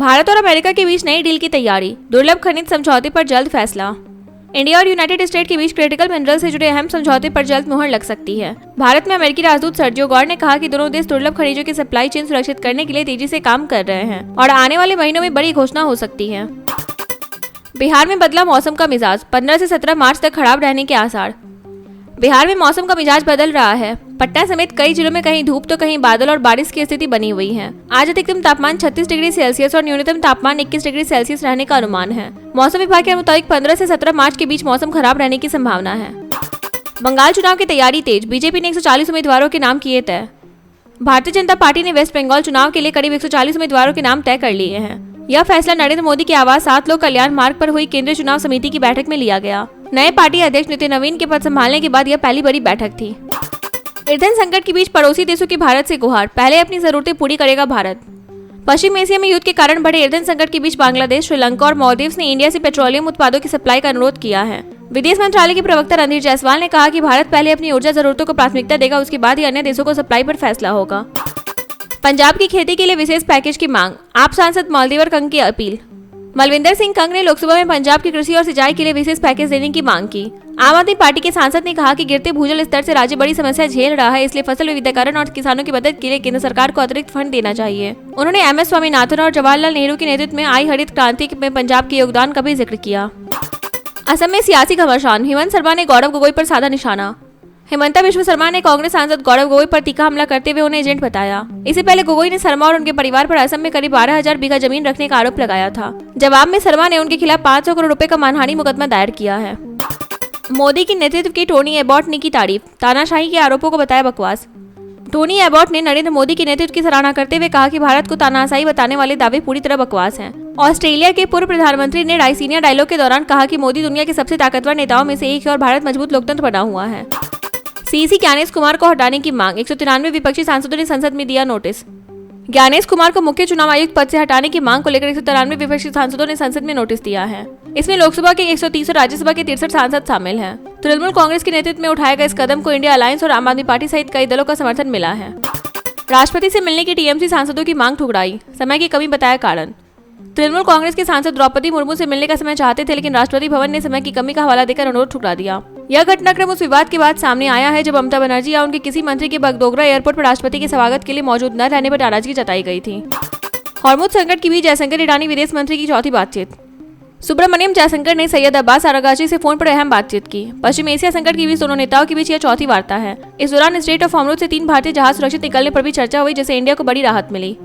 भारत और अमेरिका के बीच नई डील की तैयारी, दुर्लभ खनिज समझौते पर जल्द फैसला। इंडिया और यूनाइटेड स्टेट के बीच क्रिटिकल मिनरल से जुड़े अहम समझौते पर जल्द मुहर लग सकती है। भारत में अमेरिकी राजदूत सर्जियो गौर ने कहा कि दोनों देश दुर्लभ खनिजों की सप्लाई चेन सुरक्षित करने के लिए तेजी से काम कर रहे हैं और आने वाले महीनों में बड़ी घोषणा हो सकती है। बिहार में बदला मौसम का मिजाज, 15 से 17 मार्च तक खराब रहने के आसार। बिहार में मौसम का मिजाज बदल रहा है। पटना समेत कई जिलों में कहीं धूप तो कहीं बादल और बारिश की स्थिति बनी हुई है। आज अधिकतम तापमान 36 डिग्री सेल्सियस और न्यूनतम तापमान 21 डिग्री सेल्सियस रहने का अनुमान है। मौसम विभाग के मुताबिक 15 से 17 मार्च के बीच मौसम खराब रहने की संभावना है। बंगाल चुनाव की तैयारी तेज, बीजेपी ने 140 उम्मीदवारों के नाम किए तय। भारतीय जनता पार्टी ने वेस्ट बंगाल चुनाव के लिए करीब 140 उम्मीदवारों के नाम तय कर लिए हैं। यह फैसला नरेंद्र मोदी के आवास 7 लोक कल्याण मार्ग पर हुई केंद्रीय चुनाव समिति की बैठक में लिया गया। नए पार्टी अध्यक्ष नितिन नवीन के पद संभालने के बाद यह पहली बड़ी बैठक थी। ईंधन संकट के बीच पड़ोसी देशों की भारत से गुहार, पहले अपनी जरूरतें पूरी करेगा भारत। पश्चिम एशिया में युद्ध के कारण बढ़े ईंधन संकट के बीच बांग्लादेश, श्रीलंका और मालदीव्स ने इंडिया से पेट्रोलियम उत्पादों की सप्लाई का अनुरोध किया है। विदेश मंत्रालय के प्रवक्ता रणधीर जायसवाल ने कहा कि भारत पहले अपनी ऊर्जा जरूरतों को प्राथमिकता देगा, उसके बाद ही अन्य देशों को सप्लाई पर फैसला होगा। पंजाब की खेती के लिए विशेष पैकेज की मांग, आप सांसद मालदेवर कंग की अपील। मलविंदर सिंह कंग ने लोकसभा में पंजाब की कृषि और सिंचाई के लिए विशेष पैकेज देने की मांग की। आम आदमी पार्टी के सांसद ने कहा कि गिरते भूजल स्तर से राज्य बड़ी समस्या झेल रहा है, इसलिए फसल विविधीकरण और किसानों की मदद के लिए केंद्र सरकार को अतिरिक्त फंड देना चाहिए। उन्होंने MS स्वामीनाथन और जवाहरलाल नेहरू के नेतृत्व में आई हरित क्रांति में पंजाब के योगदान का भी जिक्र किया। असम में सियासी घमासान, हेमंत शर्मा ने गौरव गोगोई पर साधा निशाना। हेमंता विश्व शर्मा ने कांग्रेस सांसद गौरव गोगोई पर तीखा हमला करते हुए उन्हें एजेंट बताया। इससे पहले गोगोई ने शर्मा और उनके परिवार पर असम में करीब 12,000 बीघा जमीन रखने का आरोप लगाया था। जवाब में शर्मा ने उनके खिलाफ 500 करोड़ रुपए का मानहानि मुकदमा दायर किया है। मोदी की नेतृत्व की टोनी एबॉट ने की तारीफ, तानाशाही के आरोपों को बताया बकवास। टोनी एबॉट ने नरेंद्र मोदी के नेतृत्व की सराहना करते हुए कहा कि भारत को तानाशाही बताने वाले दावे पूरी तरह बकवास हैं। ऑस्ट्रेलिया के पूर्व प्रधानमंत्री ने राइसीनिया डायलॉग के दौरान कहा कि मोदी दुनिया के सबसे ताकतवर नेताओं में से एक है और भारत मजबूत लोकतंत्र बना हुआ है। सीसी ज्ञानेश कुमार को हटाने की मांग, 193 विपक्षी सांसदों ने संसद में दिया नोटिस। ज्ञानेश कुमार को मुख्य चुनाव आयुक्त पद से हटाने की मांग को लेकर 193 विपक्षी सांसदों ने संसद में नोटिस दिया है। इसमें लोकसभा के 130 और राज्यसभा के 63 सांसद शामिल हैं। तृणमूल कांग्रेस के नेतृत्व में उठाए गए इस कदम को इंडिया अलायंस और आम आदमी पार्टी सहित कई दलों का समर्थन मिला है। राष्ट्रपति से मिलने की टीएमसी सांसदों की मांग ठुकराई, समय की कमी बताया कारण। तृणमूल कांग्रेस के सांसद द्रौपदी मुर्मू से मिलने का समय चाहते थे, लेकिन राष्ट्रपति भवन ने समय की कमी का हवाला देकर अनुरोध ठुकरा दिया। यह घटनाक्रम उस विवाद के बाद सामने आया है जब ममता बनर्जी या उनके किसी मंत्री के बगडोगरा एयरपोर्ट पर राष्ट्रपति के स्वागत के लिए मौजूद न रहने पर नाराजगी जताई गई थी। हॉर्मुज संकट के बीच जयशंकर ईरानी विदेश मंत्री की चौथी बातचीत। सुब्रमण्यम जयशंकर ने सैयद अब्बास आरागाची से फोन पर अहम बातचीत की। पश्चिम एशिया संकट के बीच दोनों नेताओं के बीच यह चौथी वार्ता है। इस दौरान स्ट्रेट ऑफ हॉर्मुज से 3 भारतीय जहाज सुरक्षित निकलने पर भी चर्चा हुई, जिससे इंडिया को बड़ी राहत मिली।